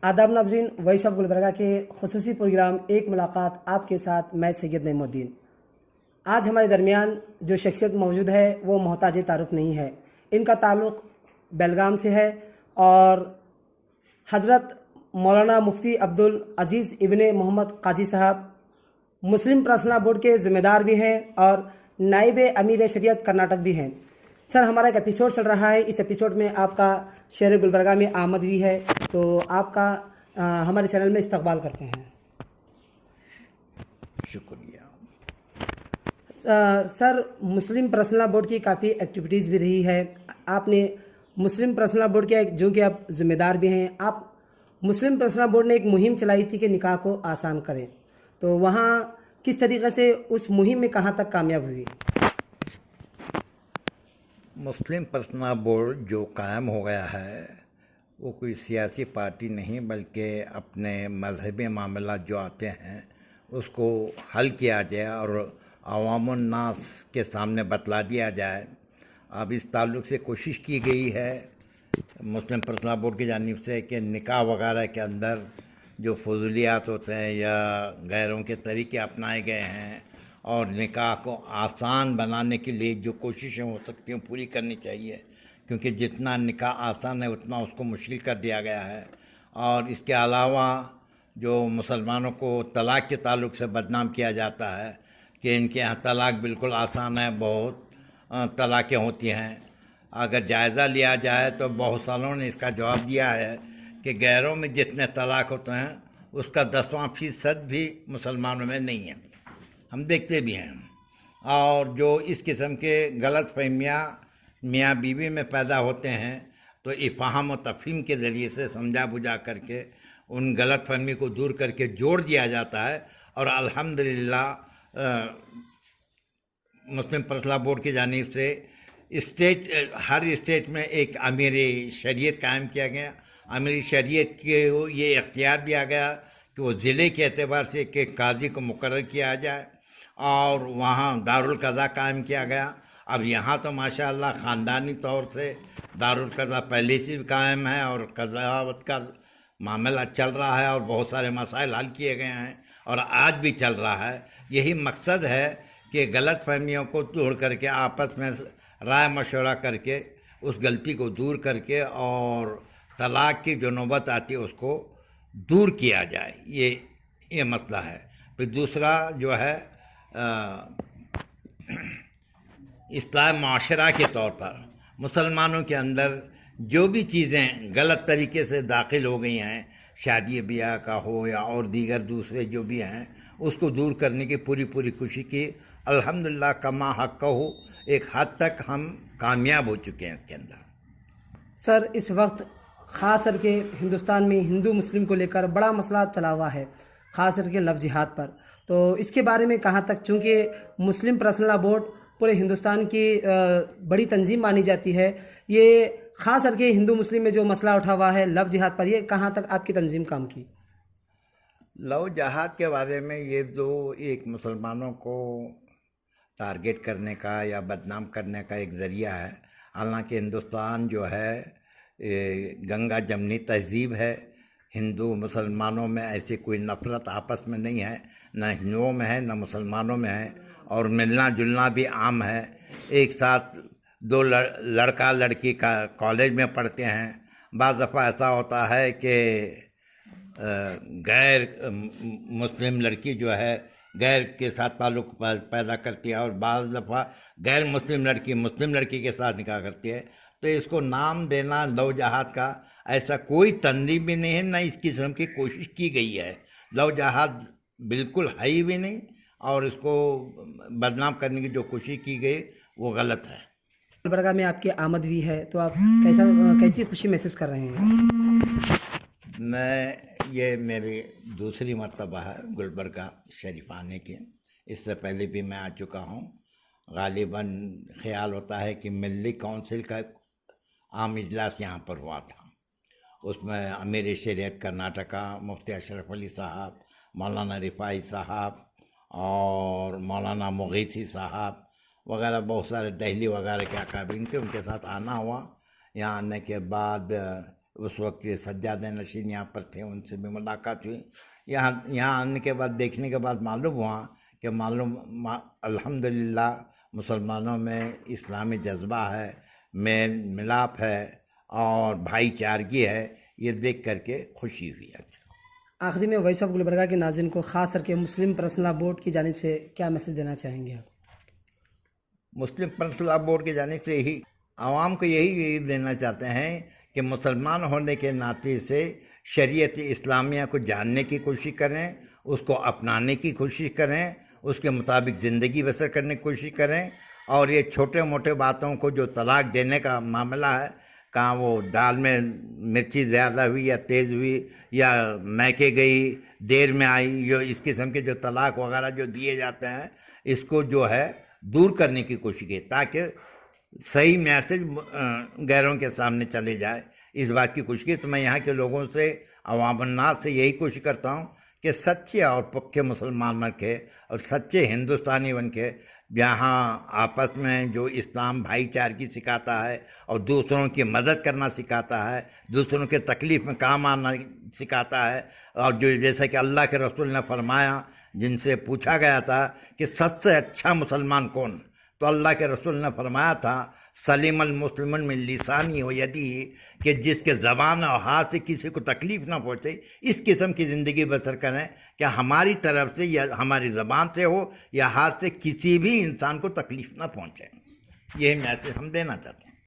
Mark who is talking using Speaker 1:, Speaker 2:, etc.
Speaker 1: आदाब नाजरीन, voice of Gulbarga के खुसूसी प्रोग्राम एक मुलाकात आपके साथ मैं सैयद नईमुद्दीन। आज हमारे दरमियान जो शख्सियत मौजूद है वो मोहताज तारुफ नहीं है। इनका ताल्लुक़ बेलगाम से है और हज़रत मौलाना मुफ्ती अब्दुल अज़ीज़ इब्ने मोहम्मद काजी साहब मुस्लिम पर्सनल बोर्ड के ज़िम्मेदार भी हैं और नाइब अमीर शरीयत कर्नाटक भी हैं। सर, हमारा एक एपिसोड चल रहा है। इस एपिसोड में आपका शहर गुलबर्गा में आमद भी है, तो आपका हमारे चैनल में इस्तकबाल करते हैं।
Speaker 2: शुक्रिया।
Speaker 1: सर, मुस्लिम पर्सनल बोर्ड की काफ़ी एक्टिविटीज़ भी रही है। आपने मुस्लिम पर्सनल बोर्ड के जो कि आप ज़िम्मेदार भी हैं, आप मुस्लिम पर्सनल बोर्ड ने एक मुहिम चलाई थी कि निकाह को आसान करें, तो वहाँ किस तरीक़े से उस मुहिम में कहाँ तक कामयाब हुई?
Speaker 2: मुस्लिम पर्सनल बोर्ड जो कायम हो गया है वो कोई सियासी पार्टी नहीं, बल्कि अपने मजहबी मामला जो आते हैं उसको हल किया जाए और अवामुन नास के सामने बतला दिया जाए। अब इस ताल्लुक़ से कोशिश की गई है मुस्लिम पर्सनल बोर्ड की जानिब से कि निकाह वगैरह के अंदर जो फजूलियात होते हैं या गैरों के तरीके अपनाए गए हैं और निकाह को आसान बनाने के लिए जो कोशिशें हो सकती हैं पूरी करनी चाहिए, क्योंकि जितना निकाह आसान है उतना उसको मुश्किल कर दिया गया है। और इसके अलावा जो मुसलमानों को तलाक़ के ताल्लुक़ से बदनाम किया जाता है कि इनके यहाँ तलाक़ बिल्कुल आसान है, बहुत तलाक़ें होती हैं। अगर जायज़ा लिया जाए तो बहुत सालों ने इसका जवाब दिया है कि गैरों में जितने तलाक़ होते हैं उसका 10% भी मुसलमानों में नहीं है, हम देखते भी हैं। और जो इस किस्म के गलत फहमियाँ मियाँ बीवी में पैदा होते हैं तो इफ़हाम और तफ़हीम के ज़रिए से समझा बुझा करके उन गलत फहमी को दूर करके जोड़ दिया जाता है। और अल्हम्दुलिल्लाह मुस्लिम पर्सनल बोर्ड की जानिब से हर स्टेट में एक अमीर शरीयत कायम किया गया। अमीर शरीयत के ये इख्तियार दिया गया कि वो ज़िले के एतबार से एक काजी को मुकर्रर किया जाए और वहाँ दारुल क़ज़ा कायम किया गया। अब यहाँ तो माशाअल्लाह ख़ानदानी तौर से दारुल क़ज़ा पहले से भी कायम है और क़ज़ावत का मामला चल रहा है और बहुत सारे मसाइल हल किए गए हैं और आज भी चल रहा है। यही मकसद है कि गलत फहमियों को दूर करके आपस में राय मशवरा करके उस गलती को दूर करके और तलाक़ की जो नौबत आती है उसको दूर किया जाए, ये मसला है। फिर दूसरा जो है इस्लाम माशरा के तौर पर मुसलमानों के अंदर जो भी चीज़ें गलत तरीके से दाखिल हो गई हैं, शादी ब्याह का हो या और दीगर दूसरे जो भी हैं, उसको दूर करने की पूरी कोशिश की। अल्हम्दुलिल्लाह कमा हक़ हो एक हद तक हम कामयाब हो चुके हैं इसके अंदर।
Speaker 1: सर, इस वक्त ख़ास करके हिंदुस्तान में हिंदू मुस्लिम को लेकर बड़ा मसला चला हुआ है, ख़ास करके लव जिहाद पर, तो इसके बारे में कहाँ तक, चूँकि मुस्लिम पर्सनल बोर्ड पूरे हिंदुस्तान की बड़ी तंजीम मानी जाती है, ये ख़ास करके हिंदू मुस्लिम में जो मसला उठा हुआ है लव जिहाद पर, ये कहाँ तक आपकी तंजीम काम की?
Speaker 2: लव जिहाद के बारे में ये जो एक मुसलमानों को टारगेट करने का या बदनाम करने का एक ज़रिया है। हालांकि हिंदुस्तान जो है गंगा जमनी तहज़ीब है, हिंदू मुसलमानों में ऐसी कोई नफ़रत आपस में नहीं है, न हिंदुओं में है न मुसलमानों में है, और मिलना जुलना भी आम है। एक साथ दो लड़का लड़की का कॉलेज में पढ़ते हैं। बाज़ दफ़ा ऐसा होता है कि गैर मुस्लिम लड़की जो है गैर के साथ ताल्लुक़ पैदा करती है और बाज़ दफ़ा गैर मुस्लिम लड़की मुस्लिम लड़की के साथ निकाह करती है। तो इसको नाम देना लव जिहाद का ऐसा कोई तंजीम भी नहीं है, न इस किस्म की कोशिश की गई है। लव जिहाद बिल्कुल है ही भी नहीं और इसको बदनाम करने की जो कोशिश की गई वो गलत है।
Speaker 1: गुलबर्गा में आपकी आमद भी है, तो आप कैसी खुशी महसूस कर रहे हैं?
Speaker 2: ये मेरी दूसरी मर्तबा है गुलबर्गा शरीफ आने की। इससे पहले भी मैं आ चुका हूँ। गालिबन ख्याल होता है कि मिली काउंसिल का आम इजलास यहाँ पर हुआ था, उसमें अमीर शरीयत कर्नाटका मुफ्ती अशरफ अली साहब, मौलाना रिफ़ाई साहब और मौलाना मुगीसी साहब वगैरह बहुत सारे दहली वगैरह के अकाबिन थे, उनके साथ आना हुआ। यहाँ आने के बाद उस वक्त ये सज्जाद नशीन यहाँ पर थे, उनसे भी मुलाकात हुई। यहाँ आने के बाद, देखने के बाद मालूम हुआ कि अल्हम्दुलिल्लाह मुसलमानों में इस्लामी जज्बा है, मेल मिलाप है और भाईचारगी है। ये देख करके खुशी हुई। अच्छा,
Speaker 1: आखिरी में वॉइस ऑफ गुलबर्गा के नाज़रीन को ख़ास करके मुस्लिम पर्सनल बोर्ड की जानिब से क्या मैसेज देना चाहेंगे आप?
Speaker 2: मुस्लिम पर्सनल बोर्ड की जानिब से ही आवाम को यही देना चाहते हैं कि मुसलमान होने के नाते से शरीयत इस्लामिया को जानने की कोशिश करें, उसको अपनाने की कोशिश करें, उसके मुताबिक ज़िंदगी बसर करने की कोशिश करें। और ये छोटे मोटे बातों को, जो तलाक देने का मामला है, कहाँ वो दाल में मिर्ची ज़्यादा हुई या तेज़ हुई या मैके गई, देर में आई, जो इस किस्म के जो तलाक वगैरह जो दिए जाते हैं, इसको जो है दूर करने की कोशिश की, ताकि सही मैसेज गैरों के सामने चले जाए, इस बात की कोशिश की। तो मैं यहाँ के लोगों से, अवामन्नास से यही कोशिश करता हूँ कि सच्चे और पक्के मुसलमान बन के और सच्चे हिंदुस्तानी बन के, जहाँ आपस में जो इस्लाम भाईचारगी सिखाता है और दूसरों की मदद करना सिखाता है, दूसरों के तकलीफ़ में काम आना सिखाता है, और जो जैसा कि अल्लाह के रसूल ने फरमाया, जिनसे पूछा गया था कि सबसे अच्छा मुसलमान कौन, तो अल्लाह के रसूल ने फरमाया था, सलीम अल मुस्लिमन मिन लिसानी व यदी, कि जिसके ज़बान और हाथ से किसी को तकलीफ़ ना पहुँचे, इस किस्म की ज़िंदगी बसर करें कि हमारी तरफ से या हमारी ज़बान से हो या हाथ से किसी भी इंसान को तकलीफ़ ना पहुँचे। यही मैसेज हम देना चाहते हैं।